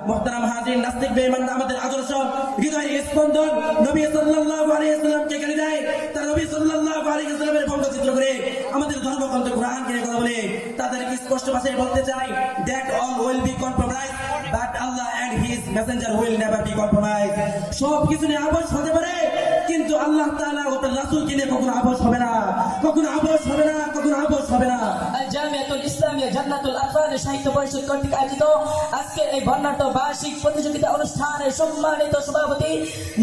মুহতারাম হাজির, নাস্তিক বেঈমান আমাদের আদর্শ হৃদয় স্পন্দন নবী সাল্লাল্লাহু আলাইহি ওয়াসাল্লামকে গালি দেয়, তার নবী সাল্লাল্লাহু আলাইহি ওয়াসাল্লামের ভঙ্গচিত্র করে আমাদের ধর্মগ্রন্থ কোরআনকে নিয়ে কথা বলে তাদেরকে স্পষ্ট ভাষায় বলতে চাই, that all will be compromise but Allah and his messenger will never be compromise. সব কিছু নিয়ে আপোষ হতে পারে, কিন্তু আল্লাহ তাআলা ও তার রাসূলকে নিয়ে কখনো আপোষ হবে না, কখনো আপোষ হবে না, কখনো আপোষ হবে না। জামিয়াতুল ইসলামিয়া জান্নাতুল আফার সাহিত্য পরিষদ কর্তৃক আয়োজিত আজকের এই বর্ণাঢ্য বার্ষিক প্রতিযোগিতা অনুষ্ঠানের সম্মানিত সভাপতি,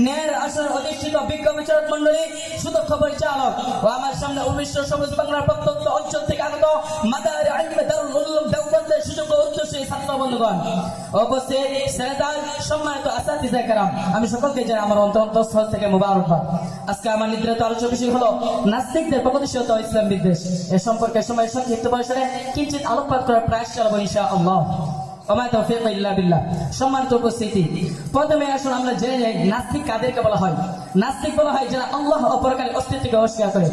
ন্যায়ের আসন অধিষ্ঠিত বিজ্ঞ বিচারক মন্ডলী, সুদক্ষ পরিচালক ও আমার সামনে উন্মিষ্ট সবুজ বাংলার প্রত্যন্ত অঞ্চল থেকে আগত মাদার আইমে দারুল উলুম দেওবন্দের সুযোগ্য উচ্চশী ছাত্র বন্ধুগণ, উপস্থিত সেনেদার, সম্মানিত আসাতিজা কেরাম, আমি সকলকে জানাই আমার অন্তঃস্থল থেকে মোবারকবাদ। আজকে আমার নির্ধারিত আলোচ্য বিষয় হলো নাস্তিকদের প্রগতিশীল ইসলাম বিদ্বেষ। এ সম্পর্কে সময় সংক্ষিপ্ত পরিসরে কিঞ্চিত আলোকপাত করার প্রয়াস চালাবো ইনশাআল্লাহ। সম্মানিত উপস্থিতি, প্রথমে আসুন আমরা জেনে যাই নাস্তিক কাদেরকে বলা হয়। নাস্তিক বলা হয় যারা আল্লাহ ও পরকালের অস্তিত্বকে অস্বীকার করে।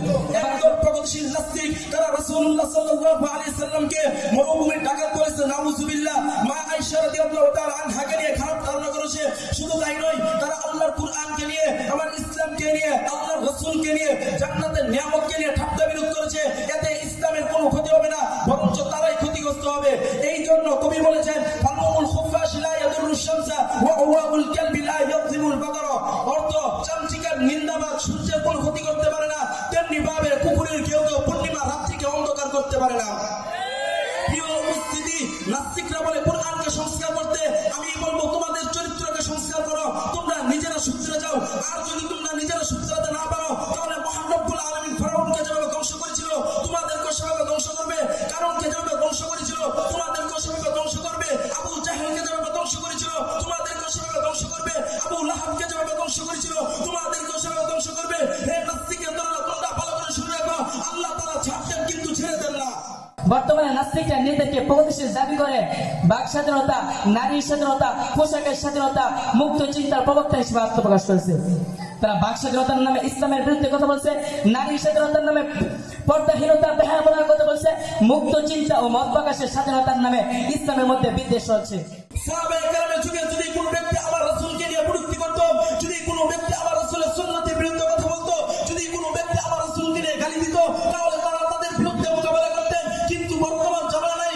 প্রগতিশীল নাস্তিক তারা রাসূলুল্লাহ সাল্লাল্লাহু আলাইহি সাল্লামকে মরুভূমির ডাকাত করেছে, নাউযুবিল্লাহ। মা আয়েশা রাদিয়াল্লাহু তাআলা আনহাকে নিয়ে খারাপ ধারণা করেছে। শুধু তাই নয়, তারা আল্লাহর কুরআনকে নিয়ে, আমার ইসলামকে নিয়ে, আল্লাহর রাসূলকে নিয়ে, জান্নাতের নিয়ামতকে নিয়ে ঠাট্টা বিরোধ করেছে। এতে ইসলামের কোনো ক্ষতি হবে না, বরঞ্চ তারাই ক্ষতিগ্রস্ত হবে। এই জন্য কবি বলেছেন, ফালমুল খুফাশ লা ইয়াদুরু শামসা ওয়া আওয়াবুল কালবি লা ইয়াযিমুল বাদারা। অর্থ, চামচিকার নিন্দাবাদ সূর্যের কোনো ক্ষতি করতে পারে না, তেমনি ভাবে কুকুরের কেউ পূর্ণিমা রাত্রিকে অন্ধকার করতে পারে না। প্রিয় উপস্থিতি, নাস্তিকরা বলে কোরআনকে সংস্কার করতে। আমি বলবো, তোমাদের চরিত্রকে সংস্কার করো, তোমরা নিজেরা শুধরে যাও। আর যদি তোমরা নিজেরা শুধরাতে না পারো, তাহলে মহান রব্বুল আলামিন ফিরআউনকে যেভাবে ধ্বংস করেছিল তোমাদেরকে সেভাবে ধ্বংস করবে। কারণকে যেভাবে ধ্বংস করেছিল তোমাদেরকে সেভাবে ধ্বংস করবে। আবু জাহেলকে যেভাবে ধ্বংস করেছিল তোমাদেরকে সেভাবে ধ্বংস করবে। আবু লাহাবকে যেভাবে ধ্বংস করেছিল তোমাদেরকে সেভাবে ধ্বংস করবে। হে নাস্তিকের দল, তোমরা ভালো করে শুনে রাখো, আল্লাহ তাআলা ছাড়তেন কিন্তু ছেড়ে দেন না। বর্তমানে নাস্তিকরা নিজেদেরকে প্রগতিশীল দাবি করে বাক স্বাধীনতা, নারীর স্বাধীনতা, পোশাকের স্বাধীনতা, মুক্ত চিন্তার প্রবক্তা হিসেবে আত্মপ্রকাশ করেছে। তারা বাক স্বাধীনতার নামে ইসলামের বিরুদ্ধে কথা বলছে, নারীর স্বাধীনতার নামে পর্দাহীনতা, বেহায়াপনার কথা বলছে, মুক্ত চিন্তা ও মত প্রকাশের স্বাধীনতার নামে ইসলামের মধ্যে বিদ্বেষ হচ্ছে। সাহাবায়ে কেরামের যুগে যদি কোনো ব্যক্তি আমার রাসূলকে নিয়ে কটূক্তি করত, যদি কোনো ব্যক্তি আমার রাসূলের সুন্নতের বিরুদ্ধে কথা বলতো, যদি কোনো ব্যক্তি আমার রাসূলকে নিয়ে গালি দিত, তাহলে তারা তাদের বিরুদ্ধে মোকাবেলা করতেন। কিন্তু বর্তমান জামানায়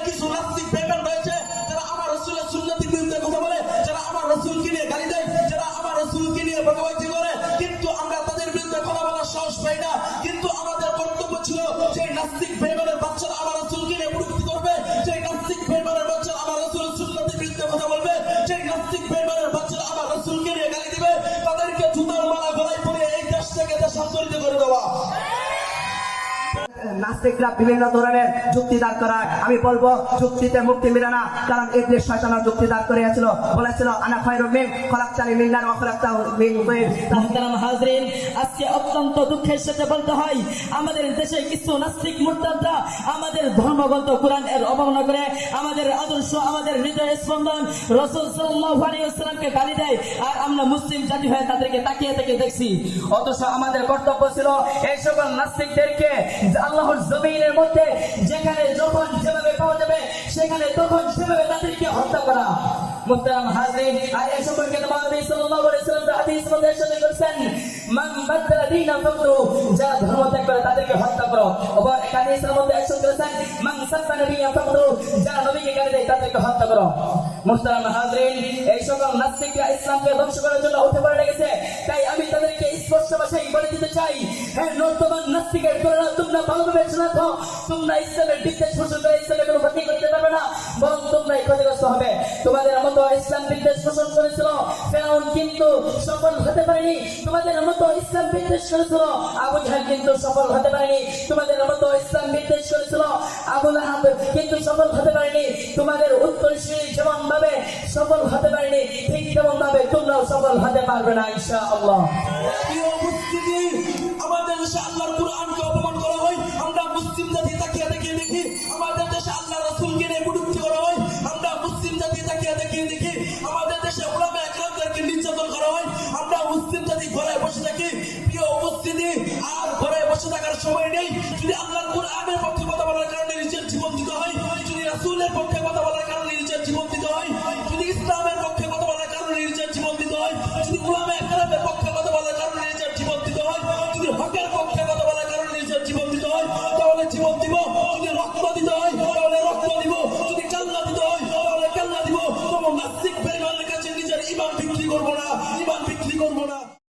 কিছু নাস্তিক বেঈমান রয়েছে যারা আমার রাসূলের সুন্নতের বিরুদ্ধে কথা বলে, যারা আমার রাসূলকে নিয়ে গালি দেয়, যারা আমার রাসূলকে নিয়ে বকাবকি করে, কিন্তু আমরা তাদের বিরুদ্ধে কথা বলার সাহস পাই না। কিন্তু আমাদের কর্তব্য ছিল, যে নাস্তিক বেঈমানের বাচ্চারা আমার রাসূলকে নিয়ে কটূক্তি করবে, যে নাস্তিক বেঈমানের বাচ্চারা আমার রাসূলের সুন্নতের বিরুদ্ধে কথা বলবে, যে নাস্তিক বেঈমানের বাচ্চারা আমার রাসূলকে নিয়ে গালি দিবে, তাদেরকে জুতার মালা গলায় পরিয়ে এই দেশ থেকে দেশান্তরিত করে দেওয়া। নাস্তিকরা বিভিন্ন ধরনের যুক্তি দাঁড় করায়। আমি বলবো, যুক্তিতে মুক্তি মিলে না, কারণ ইবলিস শয়তানের যুক্তি দাঁড় করিয়েছিল, বলেছিল আনা খায়রুম মিন খলাকতানি মিন নার ওয়া খলাকতাহু মিন তিন। মুহতারাম হাজরিন, আজকে অত্যন্ত দুঃখের সাথে বলতে হয়, আমাদের দেশে কিছু নাস্তিক মুরতাদরা আমাদের ধর্মগ্রন্থ কোরআন এর অবমাননা করে, আমাদের আদর্শ, আমাদের হৃদয় স্পন্দন রাসূল সাল্লাল্লাহু আলাইহি ওয়াসাল্লামকে গালি দেয়, আর আমরা মুসলিম জাতি হয়ে তাদেরকে তাকিয়ে তাকিয়ে দেখছি। অথচ আমাদের কর্তব্য ছিল এই সকল নাস্তিকদেরকে আল্লাহর জমিনের মধ্যে যেখানে যখন যেভাবে পাওয়া যাবে সেখানে তখন সেভাবে তাদেরকে হত্যা করা। মুহতারাম হাজরিন, আর এই সম্পর্কে নবী সাল্লাল্লাহু আলাইহি ওয়াসাল্লাম হাদিস মধ্যে ইরশাদ করেছেন, মান বাদদালা দীনা ফাকরু, যারা ধর্ম ত্যাগ করে তাদেরকে হত্যা করো। আবার হাদিসের মধ্যে ইরশাদ করেছেন, মান সাব্বা নবিয়া ফাকরু, যারা নবীকে গালি দেয় তাদেরকে হত্যা করো। মুহতারাম হাজরিন, এই সকল নাস্তিকরা ইসলামকে ধ্বংস করার জন্য উঠে পড়ে লেগেছে। তাই আমি তাদেরকে স্পষ্ট ভাষায় বলে দিতে চাই, হ্যাঁ নর্তমান নাস্তিকের তোমরা ভালোভাবে শোনা, তোমরা ইসলামের বিদ্বেষ পোষণ করে ইসলামের কোনো ক্ষতি করতে পারবে না, বরং তোমরাই ক্ষতিগ্রস্ত হবে। তোমাদের মতো ইসলাম বিদ্বেষ পোষণ করেছিল ফিরআউন, কিন্তু সফল হতে পারেনি। তোমাদের মতো ইসলাম বিদ্বেষ করেছিল আবু জাহেল, কিন্তু সফল হতে পারেনি। তোমাদের মতো ইসলাম বিদ্বেষ করেছিল আবু লাহাব, কিন্তু সফল হতে পারেনি। তোমাদের উত্তরসূরি যেমন ভাবে সফল হতে পারেনি, ঠিক তেমন ভাবে তোমরাও সফল হতে পারবে না ইনশাআল্লাহ। প্রিয় উপস্থিতি, আমাদের দেশে আল্লাহর কুরআনকে অপমান করা হয়, আমরা মুসলিম জাতি তাকিয়ে তাকিয়ে দেখি। আমাদের দেশে আল্লাহর রাসূলকে নিয়ে কটূক্তি করা হয়, আমরা মুসলিম জাতি তাকিয়ে তাকিয়ে দেখি। আমাদের দেশে উলামায়ে কেরামদেরকে নির্যাতন করা হয়, আমরা মুসলিম জাতি ঘরে বসে থাকি। প্রিয় উপস্থিতি, আর ঘরে বসে থাকার সময় নেই। যদি আল্লাহর কুরআনের পক্ষে কথা বলার কারণে নিজের জীবন দিতে হয়, যদি রাসূলের পক্ষে কথা বলার কারণে নিজের জীবন দিতে হয়, জীবন দিব, যদি রক্ত দিত